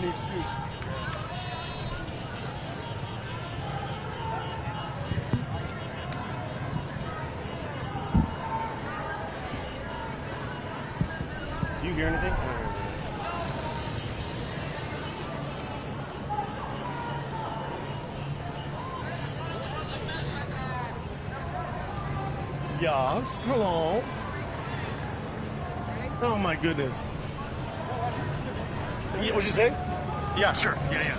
the excuse. Do you hear anything? Yes, hello. Oh my goodness. Yeah, what'd you say? Yeah, sure. Yeah.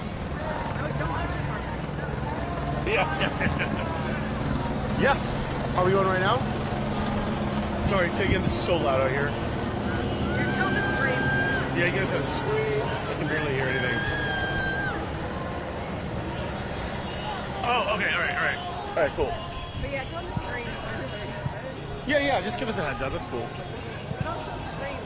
Yeah. Are we going right now? Sorry, say again, this is so loud out here. You're telling to scream. Yeah, you guys have to scream. I can barely hear anything. Oh, okay, alright. Alright, cool. But yeah, tell them to scream. Yeah, just give us a heads up, that's cool. But also scream.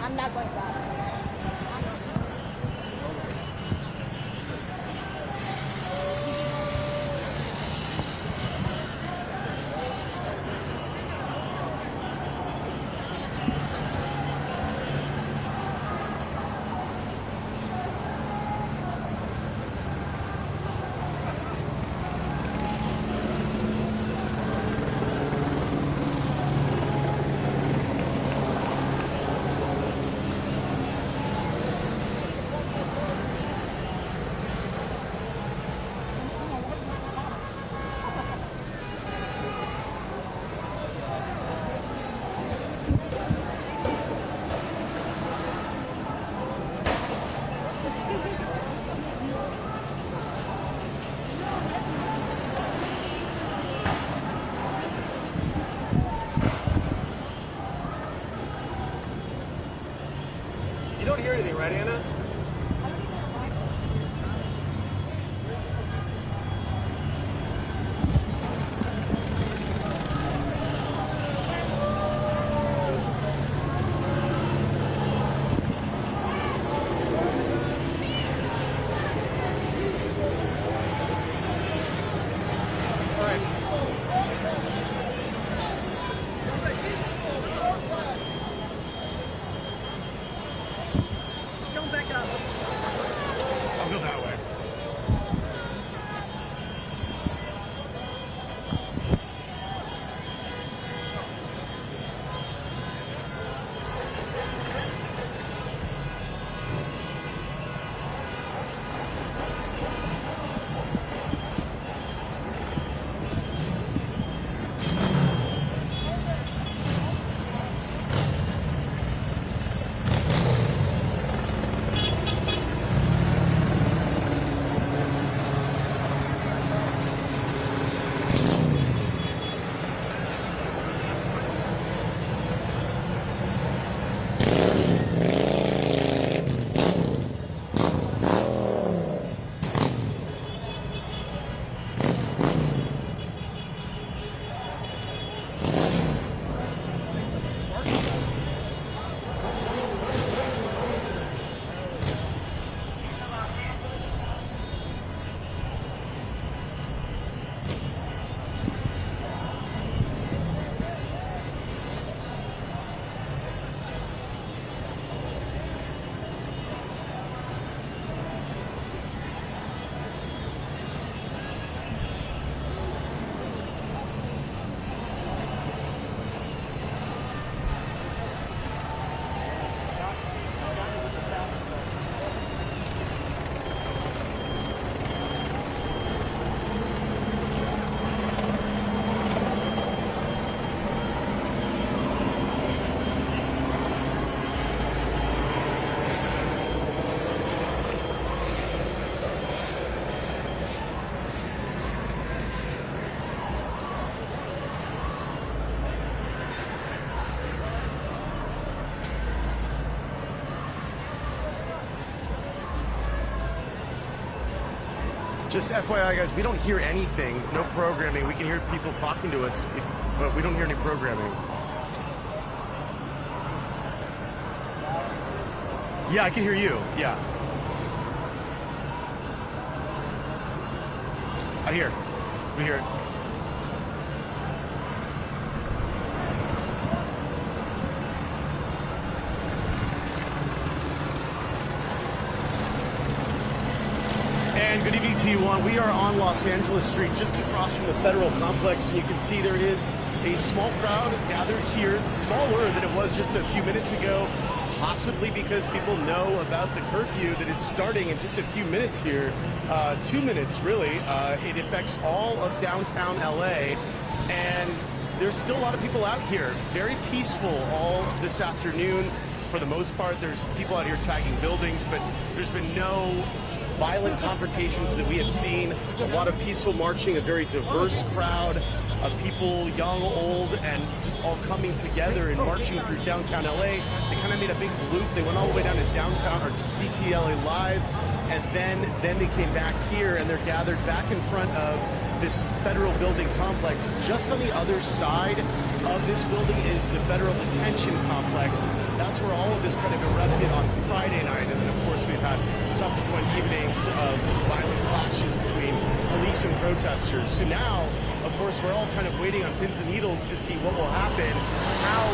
I'm not going back. You don't hear anything, right, Anna? Don't back up. Just FYI, guys, we don't hear anything. No programming. We can hear people talking to us, but we don't hear any programming. Yeah, I can hear you. Yeah. I hear. We hear it. And good evening to you all. We are on Los Angeles Street, just across from the Federal Complex, and you can see there is a small crowd gathered here, smaller than it was just a few minutes ago, possibly because people know about the curfew that is starting in just a few minutes here, 2 minutes really. It affects all of downtown LA, and there's still a lot of people out here, very peaceful all this afternoon. For the most part, there's people out here tagging buildings, but there's been no violent confrontations that we have seen. A lot of peaceful marching, a very diverse crowd of people, young, old, and just all coming together and marching through downtown LA. They kind of made a big loop. They went all the way down to downtown, or DTLA Live, and then they came back here, and they're gathered back in front of this federal building complex. Just on the other side of this building is the federal detention complex. That's where all of this kind of erupted on Friday night, and then of course we've had subsequent evenings of violent clashes between police and protesters. So now, of course, we're all kind of waiting on pins and needles to see what will happen, how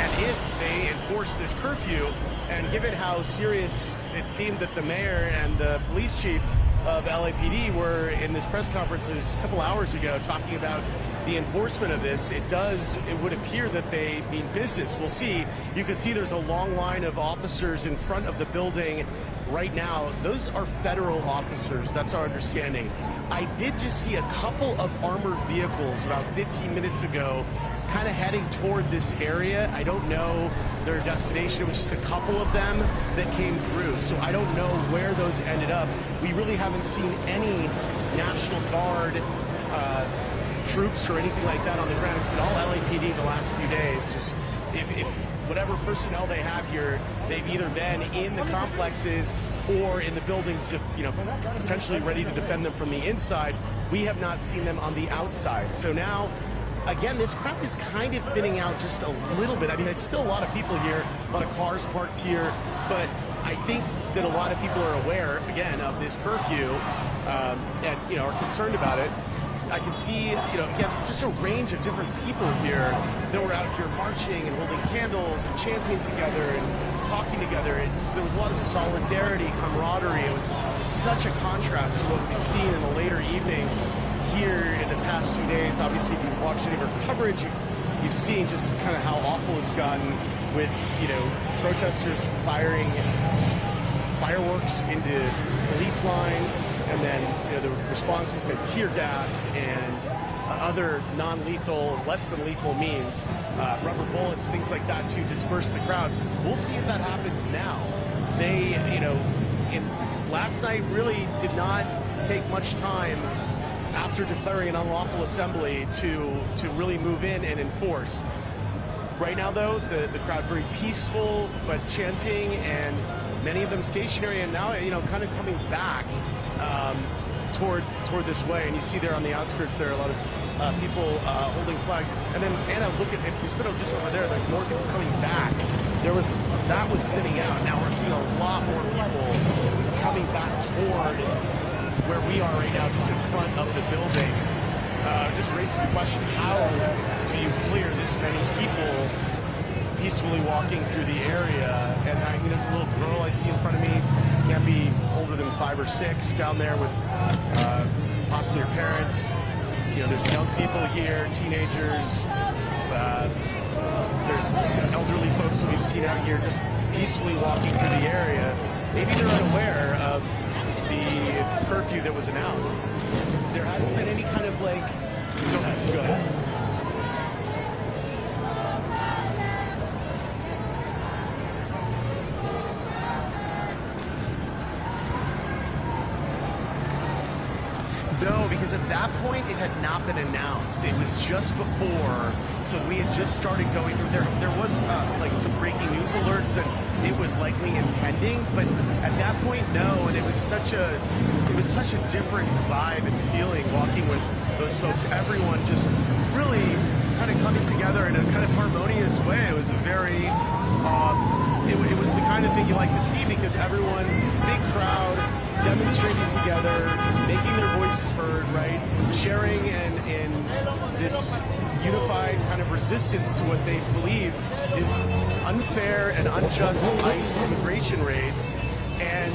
and if they enforce this curfew. And given how serious it seemed that the mayor and the police chief of LAPD were in this press conference just a couple hours ago talking about the enforcement of this, it would appear that they mean business. We'll see. You can see there's a long line of officers in front of the building right now. Those are federal officers. That's our understanding. I did just see a couple of armored vehicles about 15 minutes ago kind of heading toward this area. I don't know their destination. It was just a couple of them that came through. So I don't know where those ended up. We really haven't seen any National Guard troops or anything like that on the ground. It's been all LAPD the last few days. Just if whatever personnel they have here, they've either been in the complexes or in the buildings, potentially ready to defend them from the inside. We have not seen them on the outside. So now, again, this crowd is kind of thinning out just a little bit. I mean, it's still a lot of people here, a lot of cars parked here, but I think that a lot of people are aware, again, of this curfew and, are concerned about it. I can see, again, just a range of different people here that were out here marching and holding candles and chanting together and talking together. There was a lot of solidarity, camaraderie. It was such a contrast to what we've seen in the later evenings here in the past 2 days. Obviously, if you've watched any of our coverage, you've seen just kind of how awful it's gotten with, protesters firing fireworks into police lines, and then the response has been tear gas and other non-lethal, less than lethal means, rubber bullets, things like that to disperse the crowds. We'll see if that happens now. They, last night really did not take much time after declaring an unlawful assembly to really move in and enforce. Right now, though, the crowd very peaceful, but chanting, and many of them stationary, and now, kind of coming back toward this way. And you see there on the outskirts, there are a lot of people holding flags. And then, Anna, look at, if you spit just over there, there's more people coming back. That was thinning out. Now we're seeing a lot more people coming back toward where we are right now, just in front of the building. Just raises the question, how do you clear this many people peacefully walking through the area? And I mean, there's a little girl I see in front of me, can't be older than 5 or 6, down there with possibly her parents. There's young people here, teenagers. There's elderly folks that we've seen out here just peacefully walking through the area. Maybe they're unaware of the curfew that was announced. There hasn't been any kind of go ahead. No, because at that point it had not been announced. It was just before, so we had just started going through. There was some breaking news alerts, and it was likely impending, but at that point, no. And it was such a different vibe and feeling walking with those folks. Everyone just really kind of coming together in a kind of harmonious way. It was a very, it was the kind of thing you like to see because everyone, big crowd, demonstrating together, making their voices heard, right? Sharing in this unified kind of resistance to what they believe is unfair and unjust ICE immigration raids. And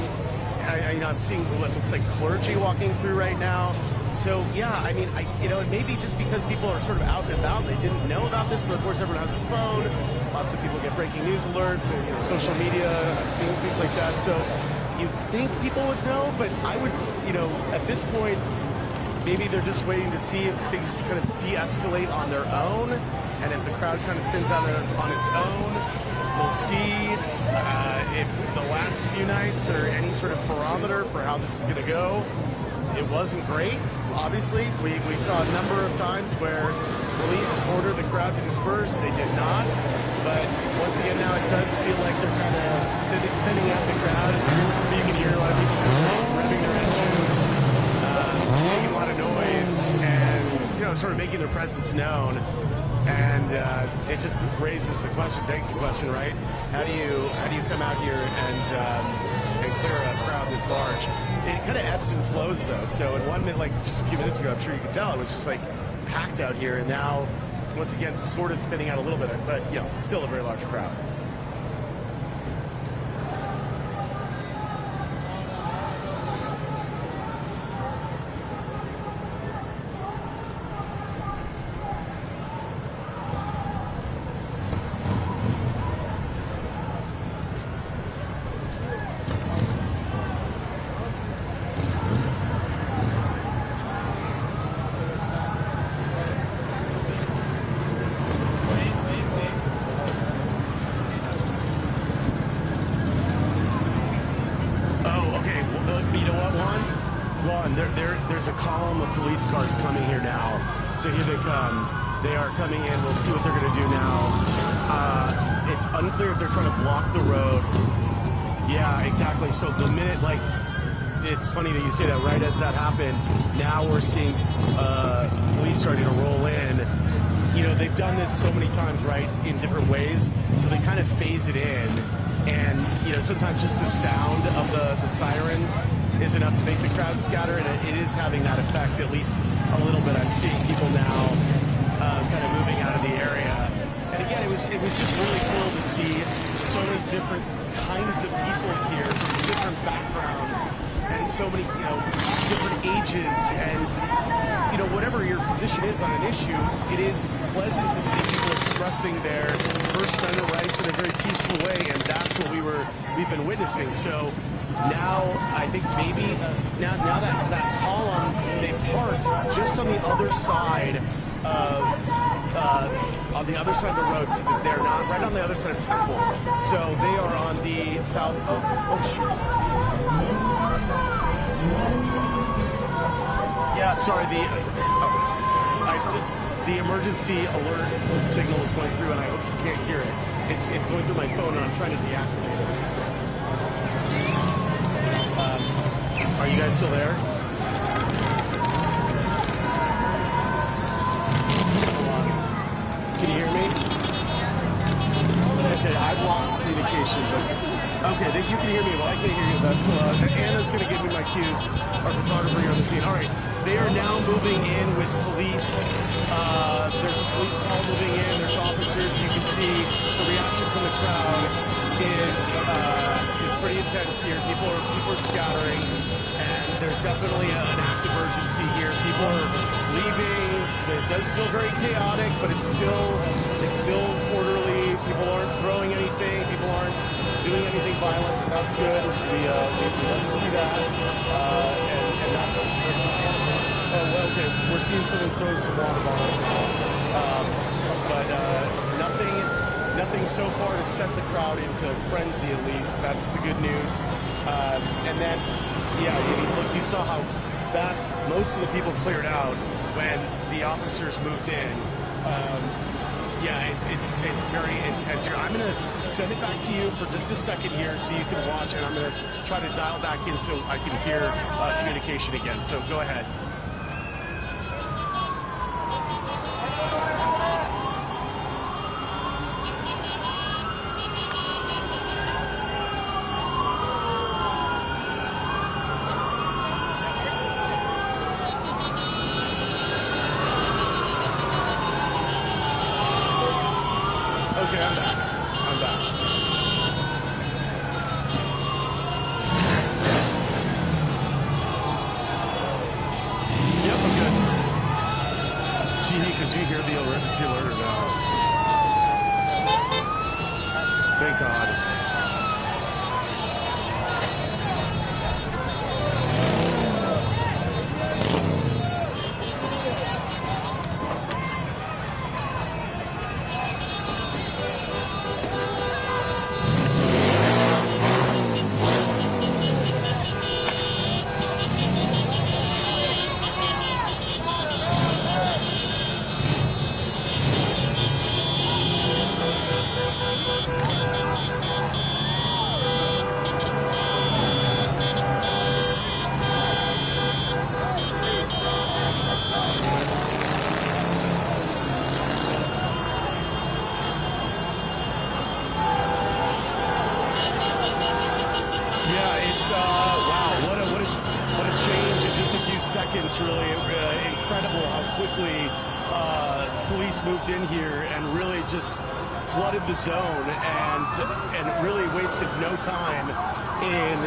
I'm seeing what looks like clergy walking through right now. So yeah, I mean, it may be just because people are sort of out and about, they didn't know about this, but of course everyone has a phone. Lots of people get breaking news alerts and social media, things like that. So you think people would know, but I would, at this point, maybe they're just waiting to see if things kind of de-escalate on their own, and if the crowd kind of thins out on its own. We'll see if the last few nights are any sort of barometer for how this is going to go. It wasn't great, obviously. We saw a number of times where police ordered the crowd to disperse. They did not. But once again, now it does feel like they're kind of thinning out the crowd. You can hear a lot of people sort of revving their engines, making a lot of noise, and sort of making their presence known. And it just raises the question, begs the question, right? How do you come out here and clear a crowd this large? It kind of ebbs and flows, though. So in 1 minute, like just a few minutes ago, I'm sure you could tell, it was just like packed out here. And now, once again, sort of thinning out a little bit, but still a very large crowd. There's a column of police cars coming here now. So here they come. They are coming in. We'll see what they're going to do now. It's unclear if they're trying to block the road. Yeah, exactly. So the minute, it's funny that you say that. Right as that happened, now we're seeing police starting to roll in. They've done this so many times, right, in different ways. So they kind of phase it in. And, sometimes just the sound of the sirens is enough to make the crowd scatter, and it is having that effect, at least a little bit. I'm seeing people now kind of moving out of the area. And again, it was just really cool to see so many different kinds of people here from different backgrounds and so many, different ages. And, whatever your position is on an issue, it is pleasant to see people expressing their First Amendment rights in a very peaceful way, and that's what we've been witnessing. So now I think maybe now that column, they parked just on the other side of the road, so that they're not right on the other side of Temple. So they are on the south. Oh shoot. Yeah, sorry. The emergency alert signal is going through, and I hope you can't hear it. It's going through my phone, and I'm trying to deactivate it. Are you guys still there? Hold on. Can you hear me? Okay, I've lost communication, but okay, you can hear me. Well, I can't hear you. That's Anna's going to give me my cues. Our photographer here on the scene. All right, they are now moving in with police. There's a police call moving in. There's officers. You can see the reaction from the crowd is pretty intense here. People are scattering, and there's definitely an active urgency here. People are leaving. It does feel very chaotic, but it's still orderly. People aren't throwing anything. People aren't doing anything violent, so that's good. We love to see that, and that's okay. We're seeing someone throw some water bottles now, but nothing so far to set the crowd into frenzy. At least that's the good news. And then, look, you saw how fast most of the people cleared out when the officers moved in. Yeah, it's very intense here. I'm gonna send it back to you for just a second here, so you can watch, and I'm gonna try to dial back in so I can hear communication again. So go ahead. Okay, I'm back. I'm back. Yep, I'm good. Genie, could you hear the emergency alert or no? Thank God. Yeah, it's wow, what a change in just a few seconds. Really incredible how quickly police moved in here and really just flooded the zone and really wasted no time in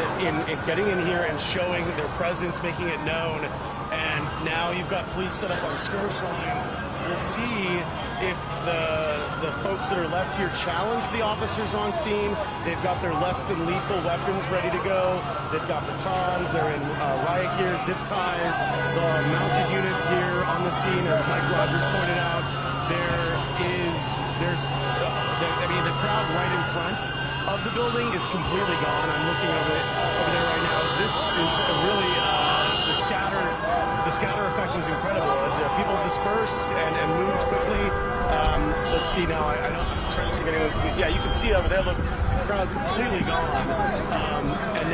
getting in here and showing their presence, making it known. And now you've got police set up on skirmish lines. We'll see if the folks that are left here challenge the officers on scene. They've got their less than lethal weapons ready to go. They've got batons. They're in riot gear, zip ties. The mounted unit here on the scene, as Mike Rogers pointed out. The crowd right in front of the building is completely gone. I'm looking over there right now. This is really the scatter effect was incredible. People dispersed and moved quickly. Let's see now. I'm trying to see if anyone's. Yeah, you can see over there. Look, the crowd completely gone. And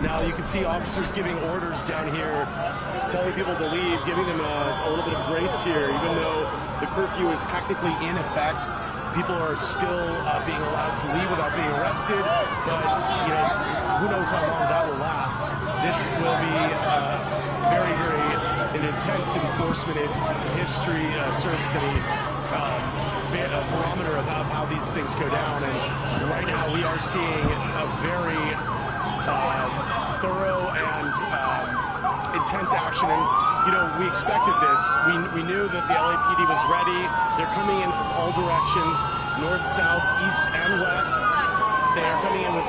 now you can see officers giving orders down here, telling people to leave, giving them a little bit of grace here, even though the curfew is technically in effect. People are still being allowed to leave without being arrested, but who knows how long that will last. This will be very, very an intense enforcement if history serves any barometer of how these things go down. And right now we are seeing a very thorough and intense action. And we expected this. We knew that the LAPD was ready. They're coming in from all directions, north, south, east, and west. They are coming in with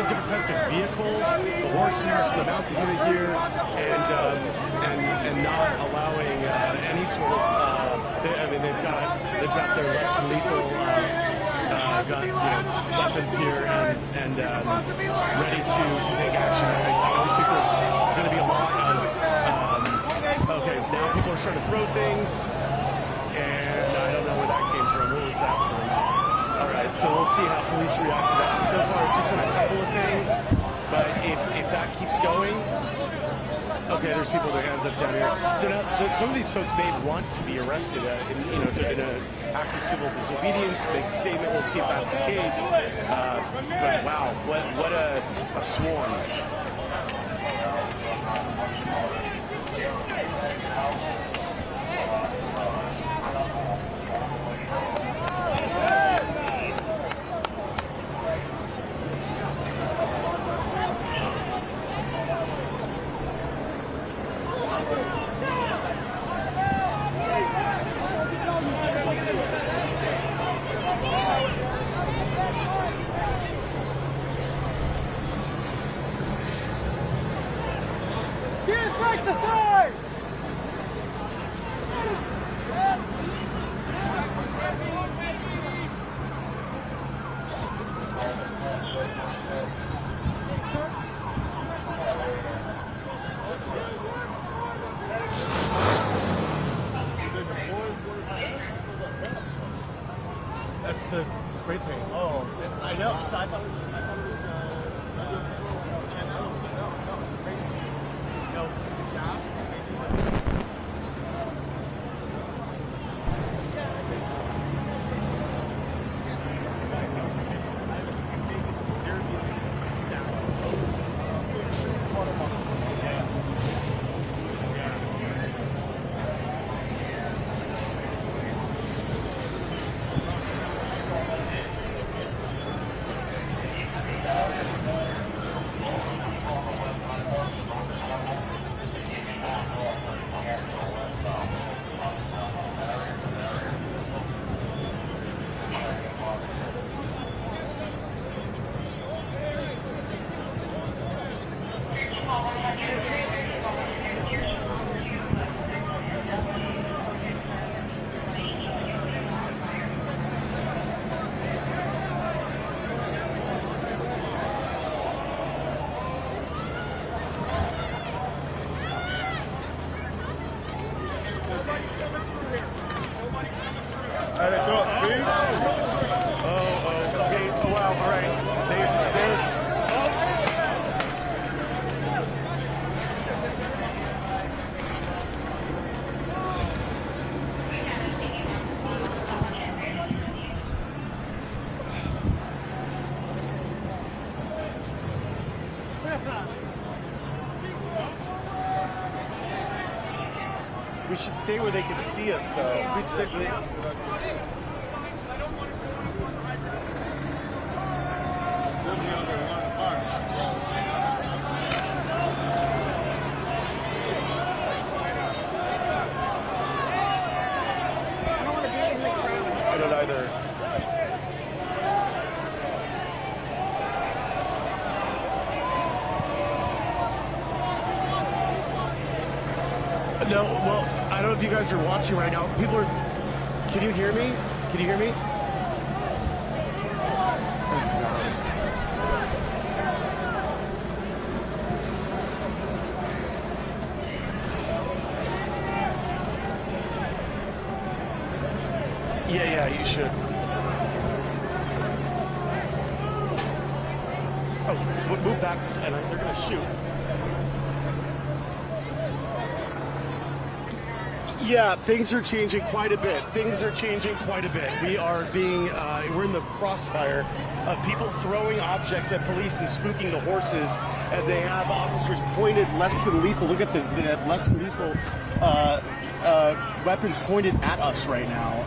different types of vehicles, the horses, the mounted unit here, and not allowing any sort of. They've got their less than lethal weapons here and ready to take action. I don't think there's going to be a lot of. Okay, now people are starting to throw things, and I don't know where that came from. What was that from? All right, so we'll see how police react to that. So far, it's just been a couple of things, but if that keeps going, okay, there's people with their hands up down here. So now some of these folks may want to be arrested in an act of civil disobedience. Big statement. We'll see if that's the case. But wow, what a swarm. Break the side! spray paint. Oh, I know. So I thought it was. No, it's crazy. No, it's the gas. We should stay where they can see us, though. We'd stay, I don't either. No, well, I don't know if you guys are watching right now. People are. Can you hear me? Can you hear me? Yeah, you should. Oh, move back, and they're gonna shoot. Yeah, things are changing quite a bit. We are being, we're in the crossfire of people throwing objects at police and spooking the horses, and they have officers pointed less than lethal. Look at this, they have less than lethal weapons pointed at us right now.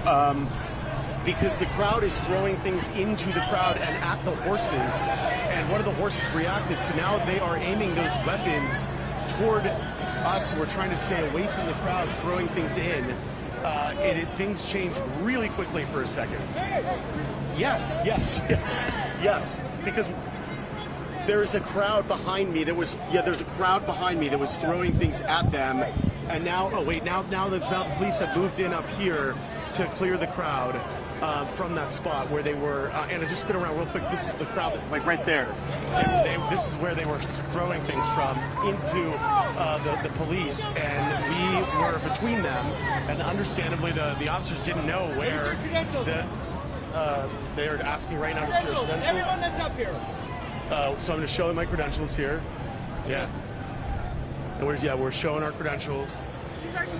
Because the crowd is throwing things into the crowd and at the horses, and one of the horses reacted, so now they are aiming those weapons toward us. We're trying to stay away from the crowd throwing things in. Things changed really quickly for a second. Yes, because there's a crowd behind me there's a crowd behind me that was throwing things at them, and now, now the police have moved in up here to clear the crowd from that spot where they were, and I just spin around real quick. This is the crowd, like right there. This is where they were throwing things from into the police, and we were between them. And understandably, the officers didn't know where. They are asking right now to see your credentials. Everyone that's up here. So I'm going to show them my credentials here. Yeah. And we're showing our credentials.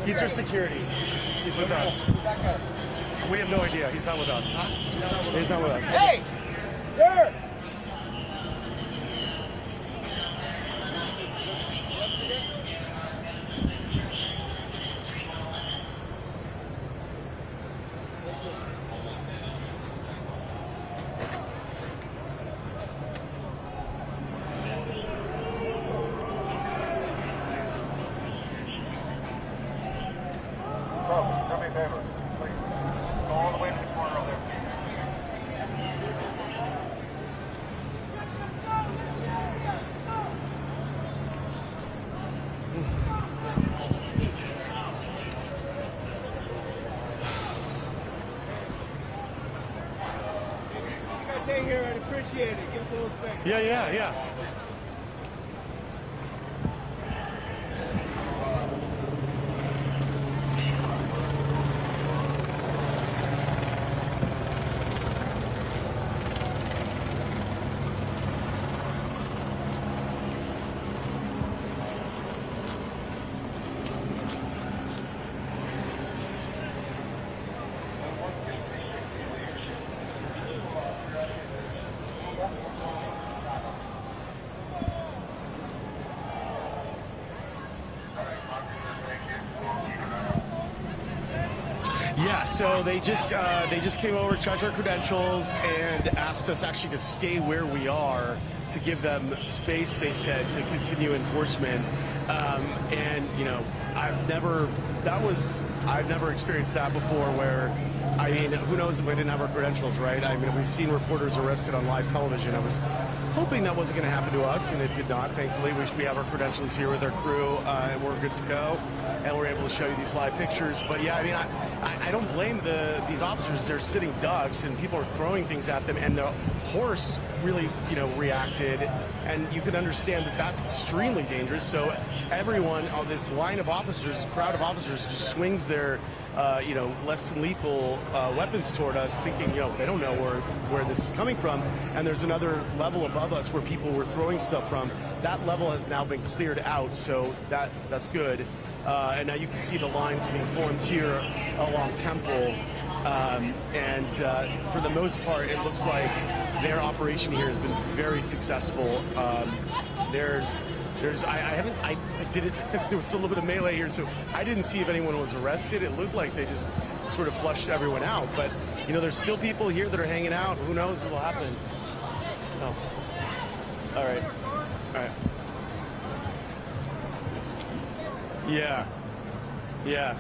He's our security. He's with us. We have no idea. He's not with us. He's not with us. Hey! Sir! Do me a favor, please. Go all the way to the corner over there. You guys stay here, I'd appreciate it. Give us a little space. Yeah. so they just came over, checked our credentials, and asked us actually to stay where we are to give them space, they said, to continue enforcement. And you know, I've never experienced that before where, I mean, who knows if we didn't have our credentials, right? I mean, we've seen reporters arrested on live television. I was hoping that wasn't going to happen to us, and it did not. Thankfully, we have our credentials here with our crew, and we're good to go, and we're able to show you these live pictures. But yeah, I mean, I don't blame these officers. They're sitting ducks, and people are throwing things at them, and the horse really, you know, reacted, and you can understand that that's extremely dangerous. So everyone on this line of officers, crowd of officers, just swings their you know, less than lethal weapons toward us, thinking, you know, they don't know where this is coming from. And there's another level above us where people were throwing stuff from. That level has now been cleared out, so that's good. And now you can see the lines being formed here along Temple. And for the most part, it looks like their operation here has been very successful. I did it, there was a little bit of melee here, so I didn't see if anyone was arrested. It looked like they just sort of flushed everyone out. But, you know, there's still people here that are hanging out. Who knows what will happen? Oh. All right. All right. Yeah. Yeah.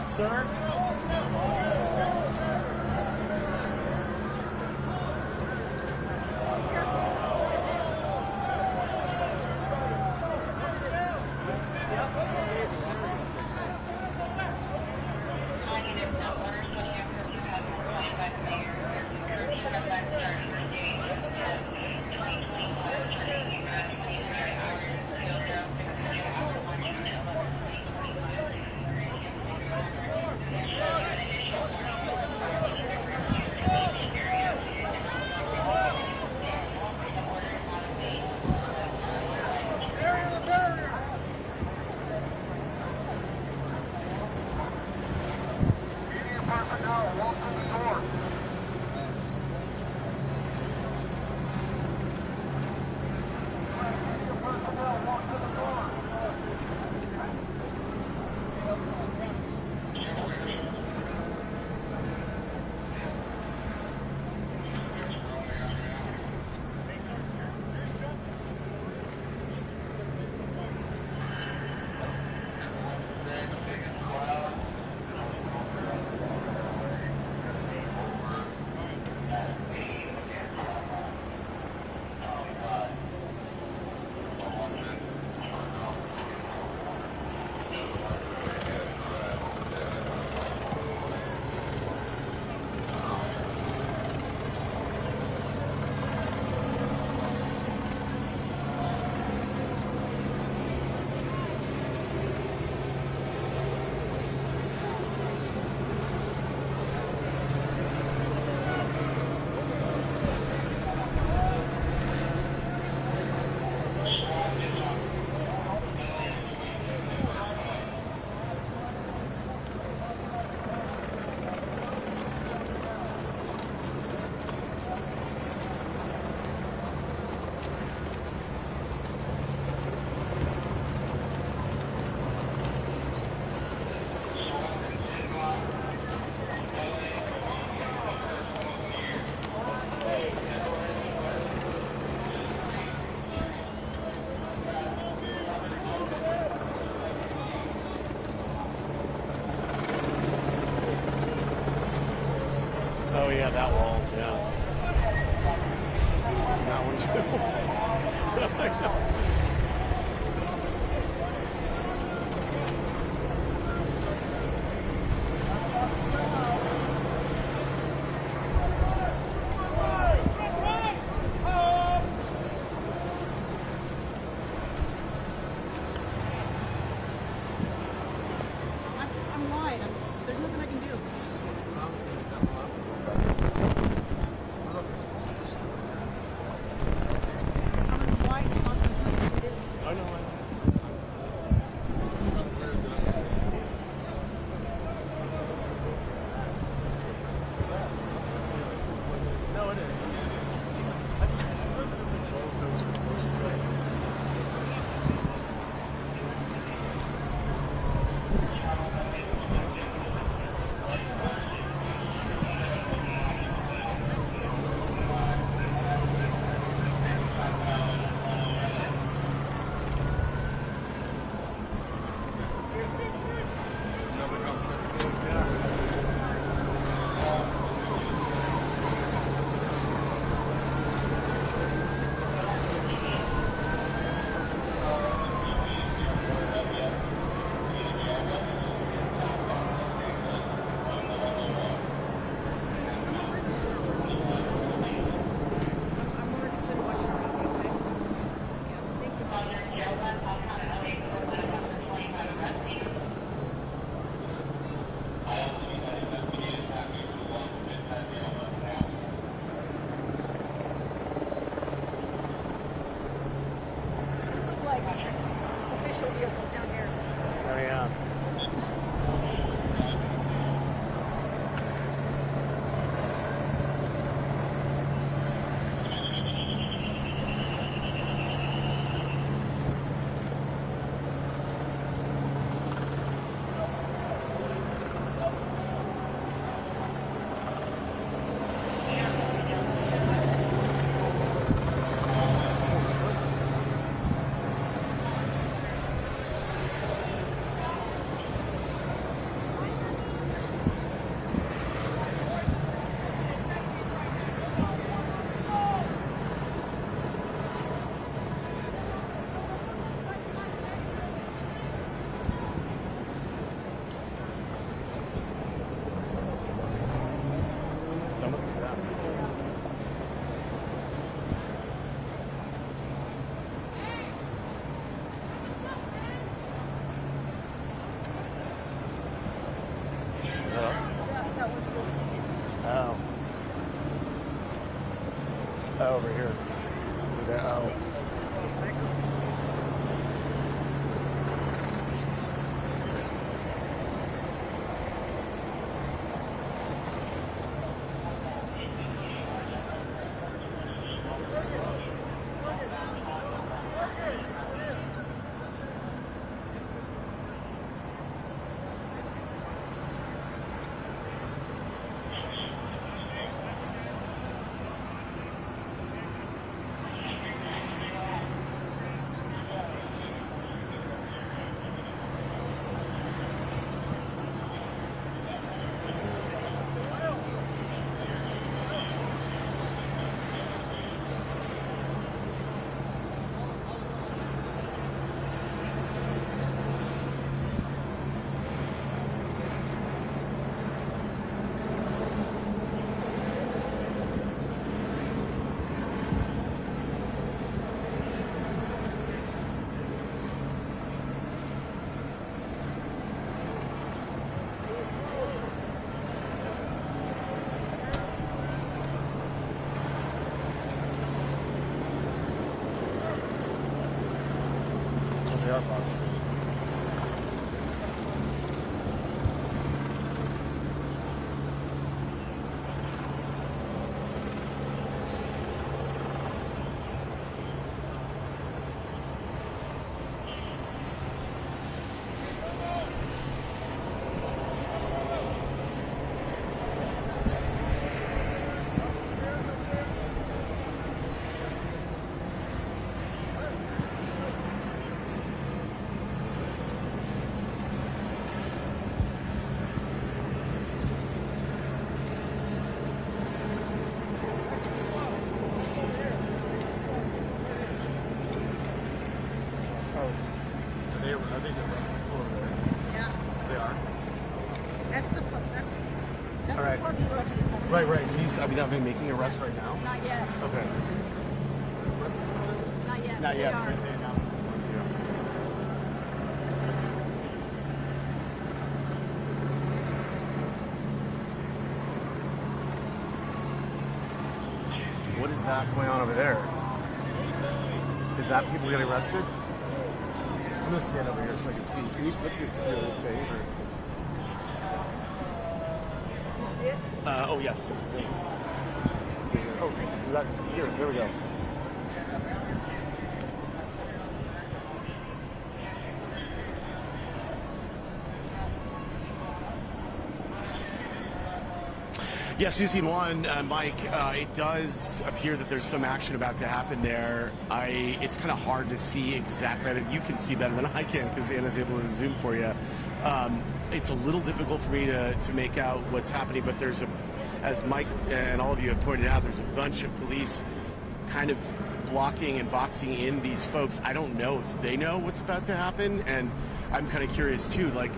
Sir? that wall, yeah. That one too. I know. I'm wide. There's nothing I can do. I was wide and lost. There's nothing I can do. I know. No, it is. I love that it's like roller coaster emotions like this. I'm more interested in watching around me, okay? Yeah, thank you. These look like official vehicles down here. Oh, yeah. It's almost like that. What else? That one's really Oh. Oh, over here. There. Oh. That's the All right. the parking garage. Right. He's, I mean, are they making arrests right now? Not yet. Okay. Not yet. Not They yet. are. They announced it once, yeah. What is that going on over there? Is that people getting arrested? I'm gonna stand over here so I can see. Can you flip your thing? Or? You see it? Oh yes. Thanks. Oh, that's here. There we go. Yes, you've seen one, Mike. It does appear that there's some action about to happen there. It's kind of hard to see exactly. I mean, you can see better than I can because Anna's able to zoom for you. It's a little difficult for me to make out what's happening, but there's as Mike and all of you have pointed out, there's a bunch of police kind of blocking and boxing in these folks. I don't know if they know what's about to happen, and I'm kind of curious too. Like,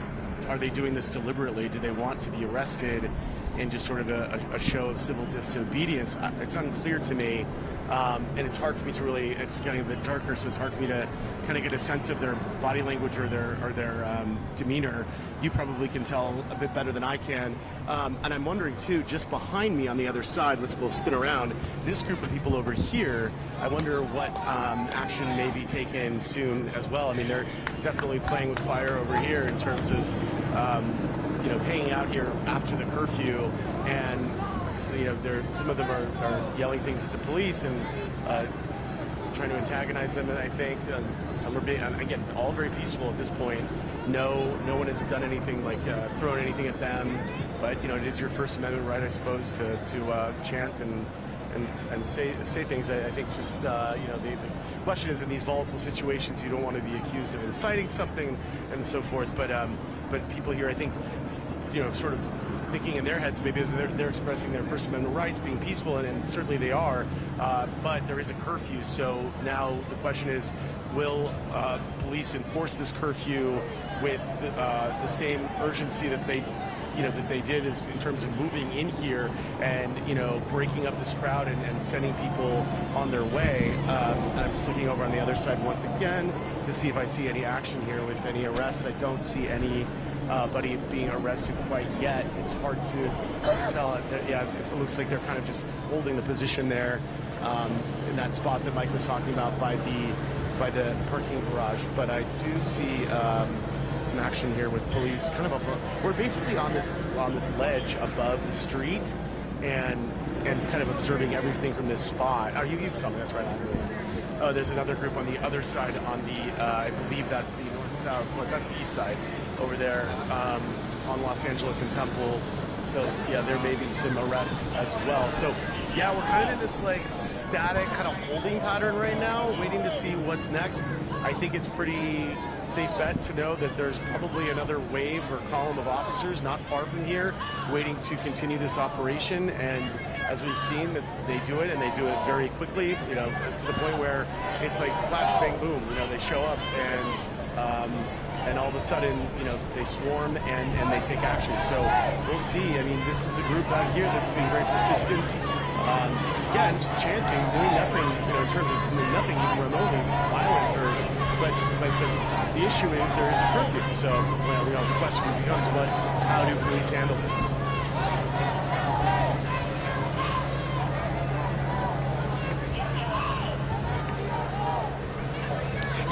are they doing this deliberately? Do they want to be arrested in just sort of a show of civil disobedience? It's unclear to me, and it's hard for me to really. It's getting a bit darker, so it's hard for me to kind of get a sense of their body language or their demeanor. You probably can tell a bit better than I can, and I'm wondering too. Just behind me on the other side, we'll spin around. This group of people over here. I wonder what action may be taken soon as well. I mean, they're definitely playing with fire over here in terms of. Hanging out here after the curfew, and some of them are yelling things at the police and trying to antagonize them. And I think some are being, again, all very peaceful at this point. No one has done anything like thrown anything at them. But it is your First Amendment right, I suppose, to chant and say things. I think just the question is, in these volatile situations, you don't want to be accused of inciting something and so forth. But people here, I think, sort of thinking in their heads, maybe they're expressing their First Amendment rights, being peaceful, and certainly they are. But there is a curfew, so now the question is, will police enforce this curfew with the same urgency that they did is in terms of moving in here and breaking up this crowd and sending people on their way. And I'm just looking over on the other side once again to see if I see any action here with any arrests. I don't see anybody being arrested quite yet. It's hard to tell. It looks like they're kind of just holding the position there in that spot that Mike was talking about by the parking garage. But I do see some action here with police kind of we're basically on this ledge above the street and kind of observing everything from this spot. Oh, you saw me, that's right. Oh, there's another group on the other side on the I believe that's the north-south, well, that's the east side over there on Los Angeles and Temple. So yeah, there may be some arrests as well. So yeah, we're kind of in this like static kind of holding pattern right now, waiting to see what's next. I think it's pretty safe bet to know that there's probably another wave or column of officers not far from here waiting to continue this operation. And as we've seen, that they do it, and they do it very quickly, to the point where it's like flash, bang, boom. They show up and all of a sudden, they swarm and they take action. So we'll see. I mean, this is a group out here that's being very persistent. Again, just chanting, doing nothing, in terms of nothing even remotely violent. But the issue is there is a curfew. So, the question becomes, how do police handle this?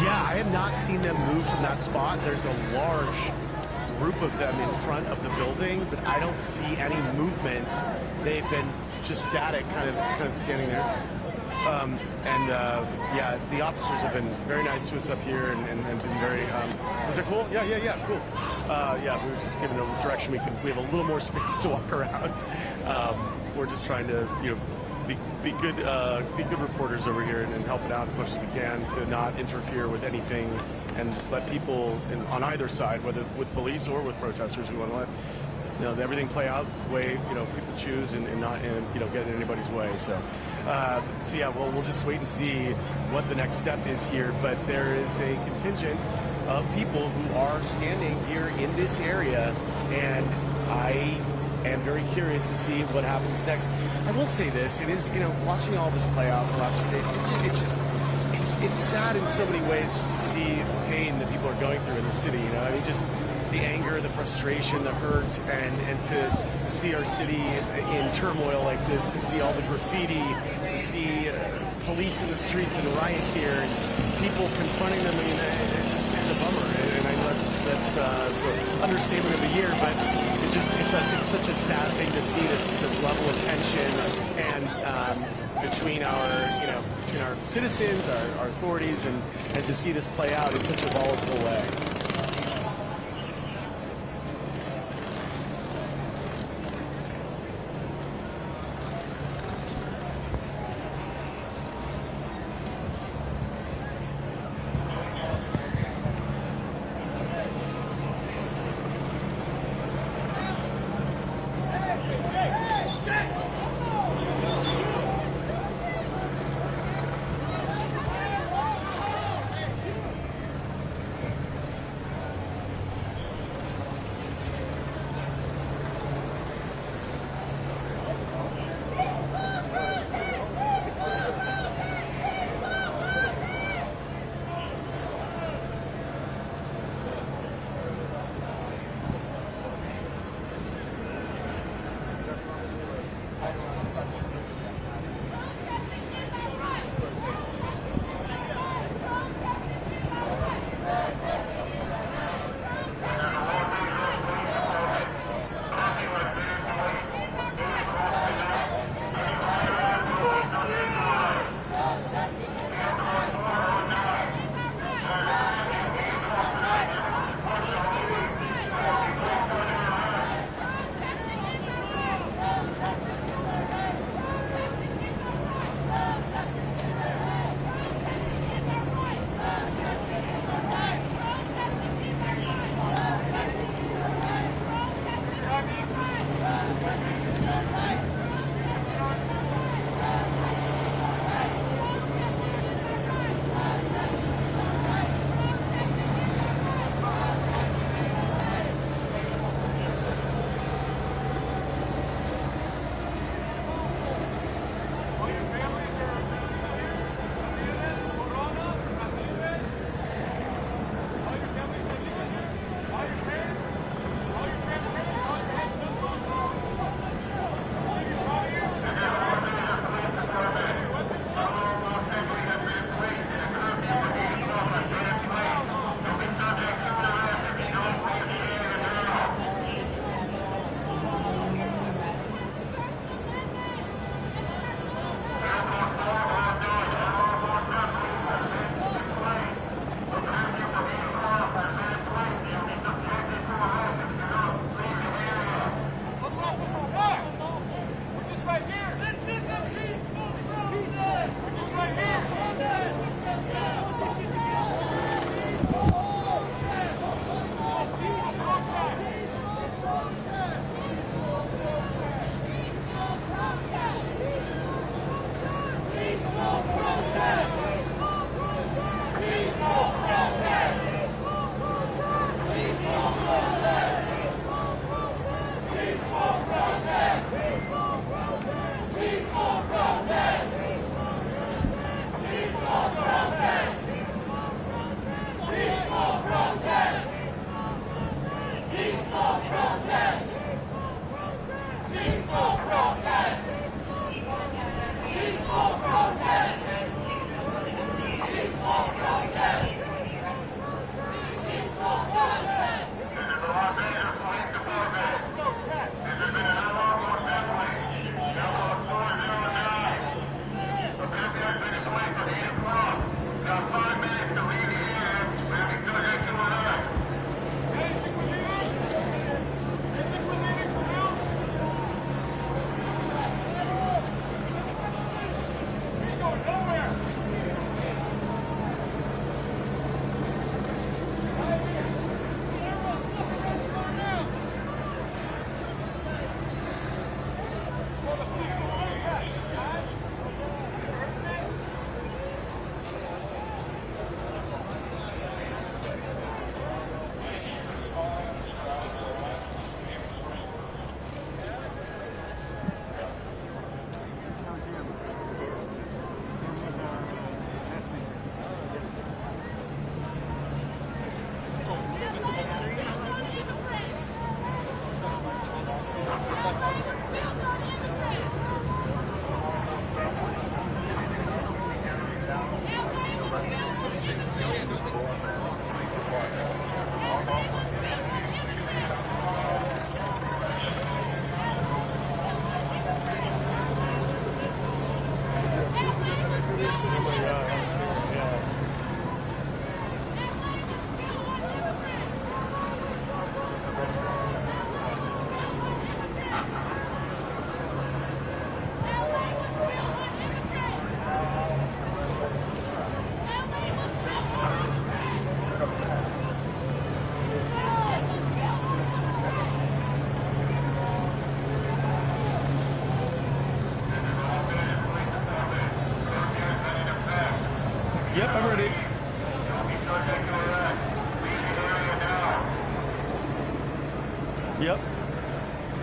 Yeah, I have not seen them move from that spot. There's a large group of them in front of the building, but I don't see any movement. They've been just static, kind of standing there. The officers have been very nice to us up here and been very. Was it cool? Yeah, cool. We were just given a direction we have a little more space to walk around. We're just trying to be good reporters over here and help it out as much as we can to not interfere with anything and just let people on either side, whether with police or with protesters, we want to let everything play out the way people choose and not get in anybody's way. So we'll just wait and see what the next step is here. But there is a contingent of people who are standing here in this area, and I am very curious to see what happens next. I will say this: it is, watching all this play out the last few days. It's sad in so many ways just to see the pain that people are going through in the city. I mean, just the anger, the frustration, the hurt, and to see our city in turmoil like this, to see all the graffiti, to see police in the streets and riot gear, and people confronting them. I mean, it's a bummer, and I know that's the understatement of the year, but it's such a sad thing to see this level of tension and between our citizens, our authorities, and to see this play out in such a volatile way.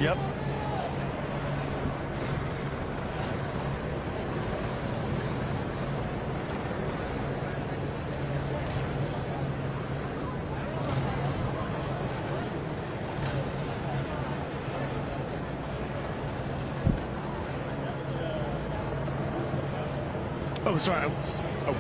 Yep. Oh, sorry. Oh.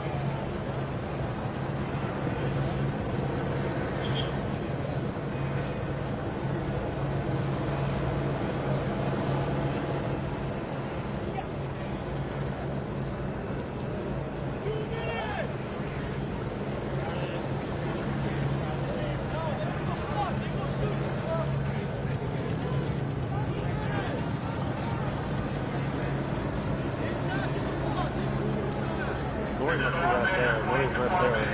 Lori must be right there. Lori's right there.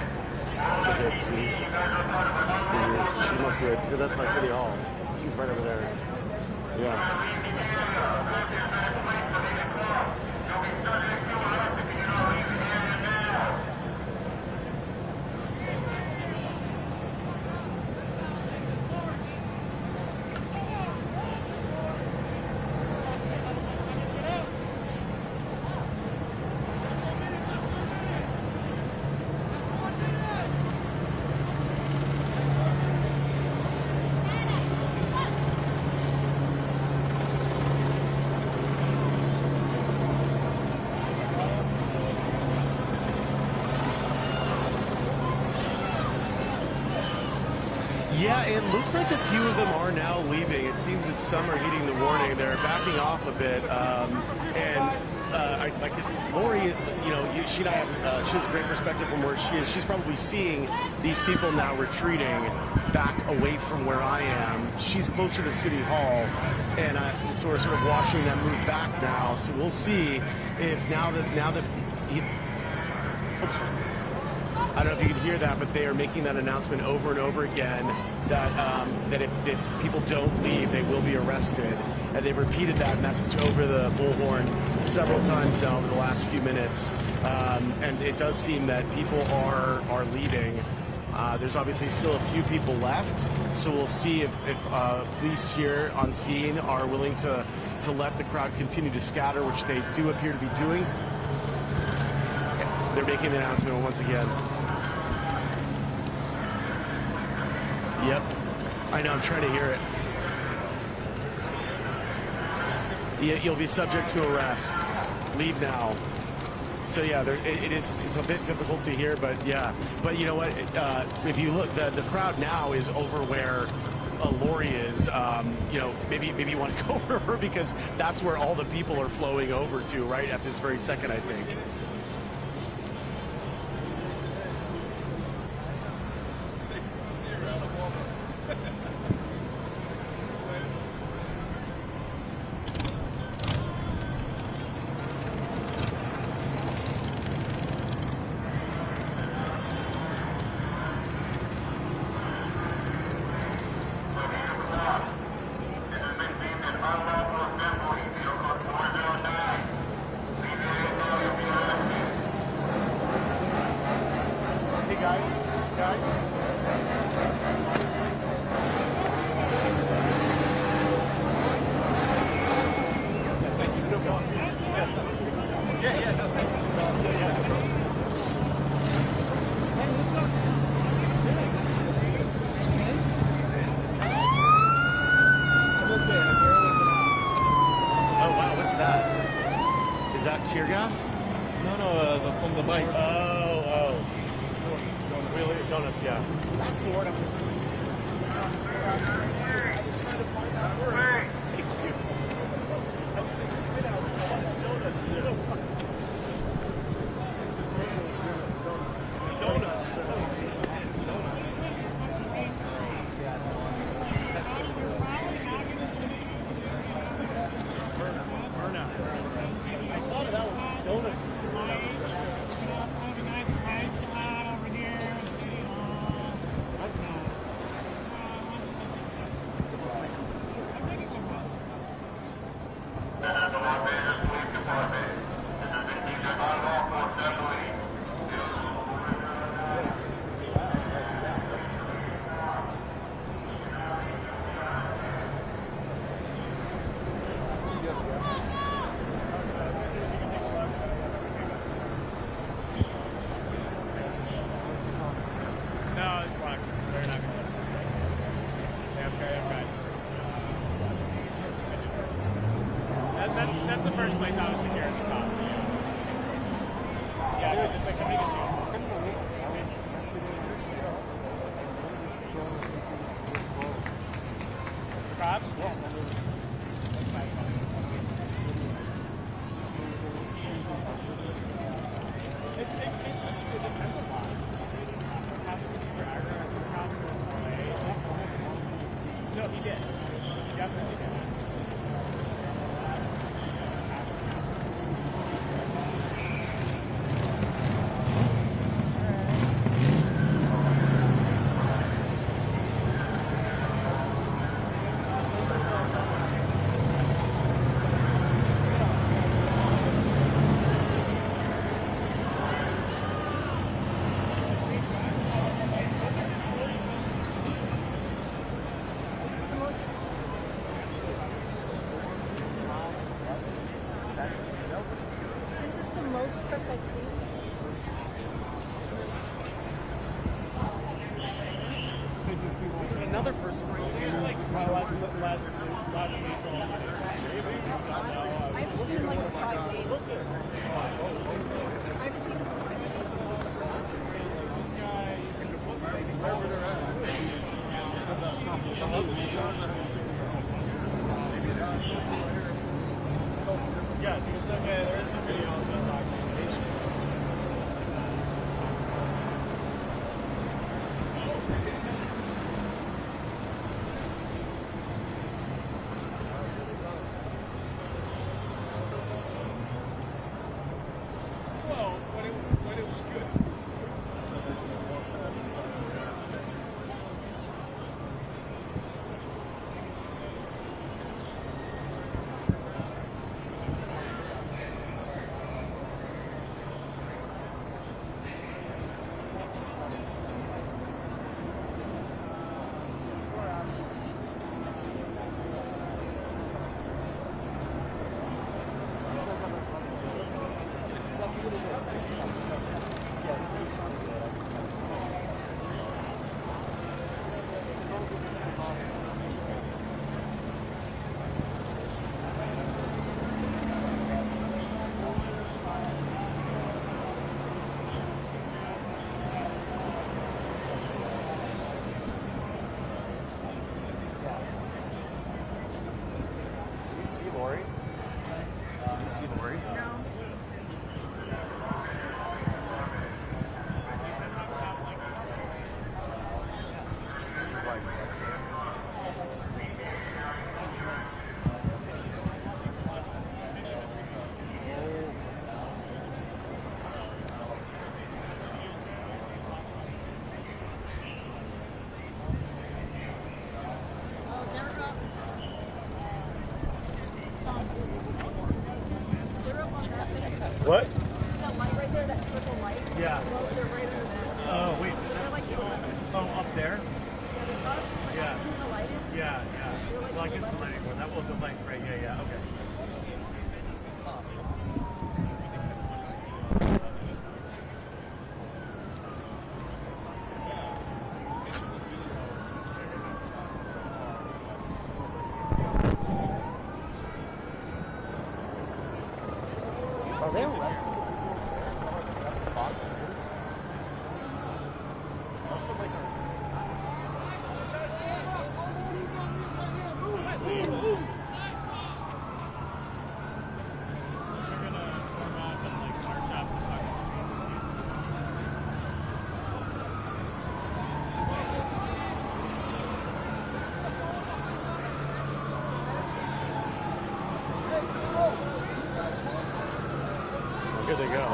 I can't see. She must be right, because that's my city hall. She's right over there. Yeah. Yeah, it looks like a few of them are now leaving. It seems that some are heeding the warning. They're backing off a bit. Lori, she and I have, she has a great perspective from where she is. She's probably seeing these people now retreating back away from where I am. She's closer to City Hall, and so we're sort of watching them move back now. So we'll see if now that I don't know if you can hear that, but they are making that announcement over and over again that if people don't leave, they will be arrested. And they've repeated that message over the bullhorn several times now over the last few minutes. And it does seem that people are leaving. There's obviously still a few people left, so we'll see if police here on scene are willing to let the crowd continue to scatter, which they do appear to be doing. They're making the announcement once again. Yep. I know, I'm trying to hear it. You'll be subject to arrest. Leave now. So yeah, it's a bit difficult to hear, but yeah. But you know what? If you look, the crowd now is over where Lori is. Maybe you want to go over her because that's where all the people are flowing over to right at this very second, I think. Tear gas? No, from the bike. Oh. Really? Donuts, yeah. That's the word I'm That's the first place I was secure as a cop. Yeah, because it's like somebody can shoot. Cops? Yes. It depends a lot. No, he did. He definitely did. This is the most press I've seen. Another person right here. Last week. I haven't seen like 5 days. I haven't seen 5 Yeah, there is some videos of documentation. Well, when it was good. Did you see Lori? Did you see Lori? No. Oh, they're up. They're up on that thing. What? See that light right there, that circle light? Yeah. Well, they're right under that. Oh, wait. They're like to the left. Oh, up there? Yeah, the top. Yeah. See where the light is? Yeah, yeah. Well, I guess the light anymore. That was the light, right? Yeah, yeah. Okay. Are they arrested? Here they go.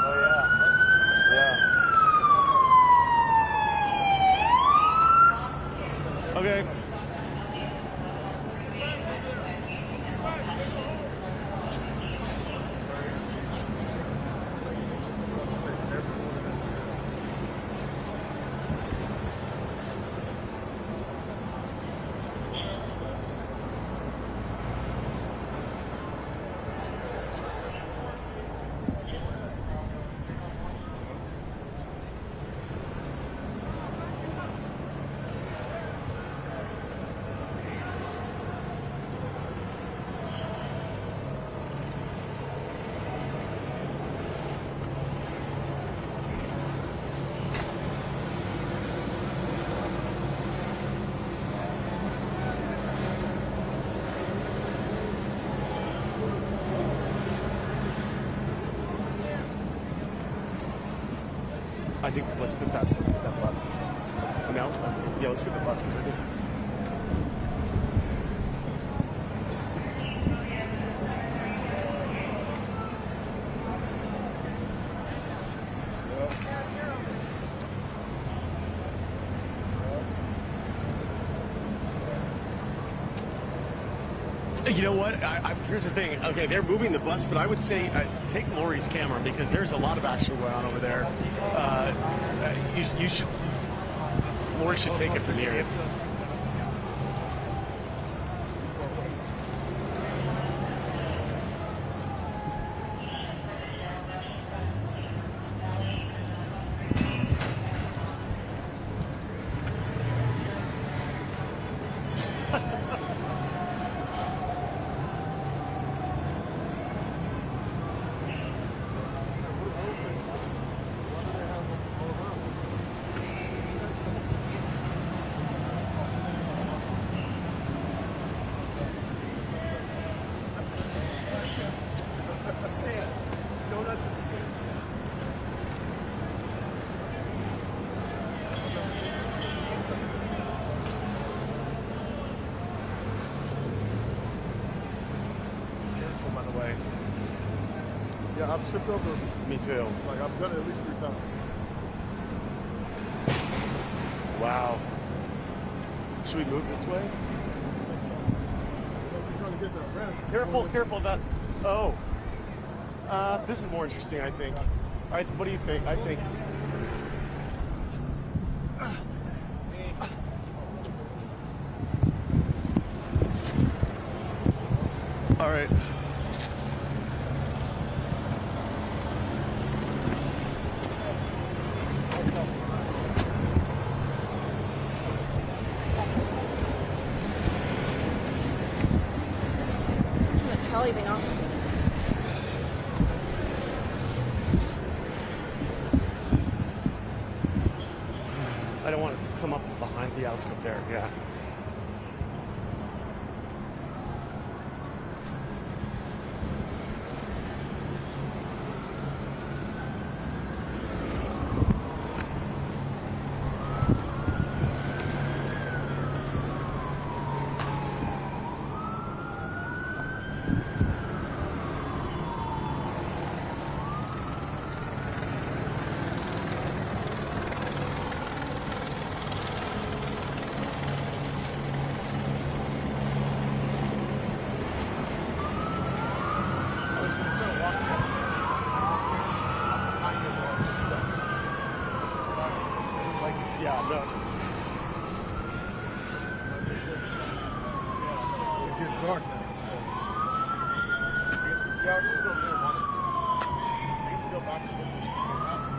Oh yeah. Yeah. I think let's get that bus. No? Yeah, let's get the bus because I think. You know what? Here's the thing. Okay, they're moving the bus, but I would say take Lori's camera because there's a lot of action going on over there. You should. Lori should take it from here. Yeah, I've tripped over. Me too. Like, I've done it at least 3 times. Wow. Should we move this way? I'm trying to get that rest. Careful, careful. That. Oh. This is more interesting, I think. What do you think? I think. All right. Anything else? I don't want to come up behind the outskirts there. Yeah. Yeah, no. It's getting dark now. So. I guess we go over there and watch it. I guess we go back to the house.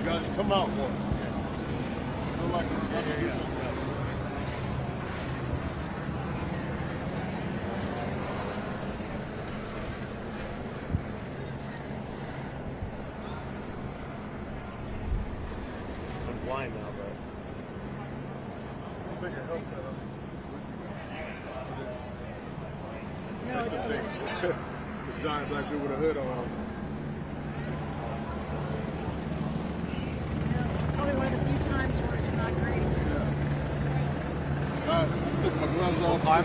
Guys, come out more. Feel like it's gonna do some cuts. I'm blind now, but. I think it helps that No, That's it the doesn't. thing. This giant black dude with a hood on. Probably one of the few times where it's not great. I took my gloves off. I'm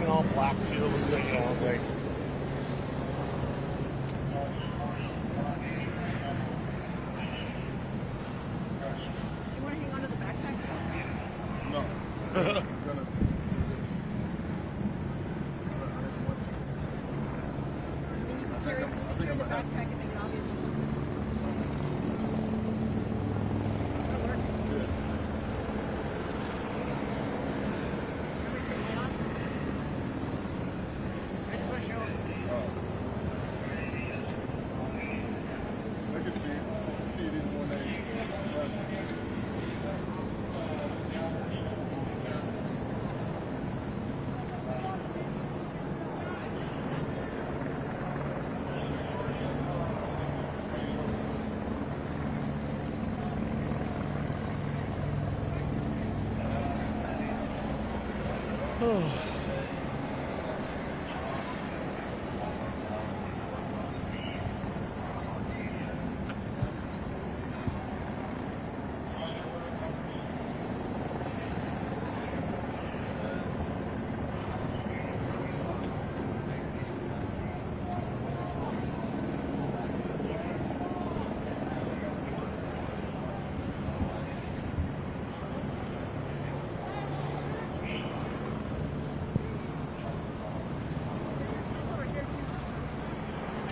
in all black too. It looks like, you know, like. Do you want to hang on to the backpack? No. I'm gonna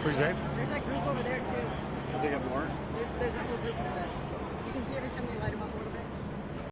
What'd you say? There's that group over there too. They got more? There's that whole group over there. You can see every time they light them up a little bit.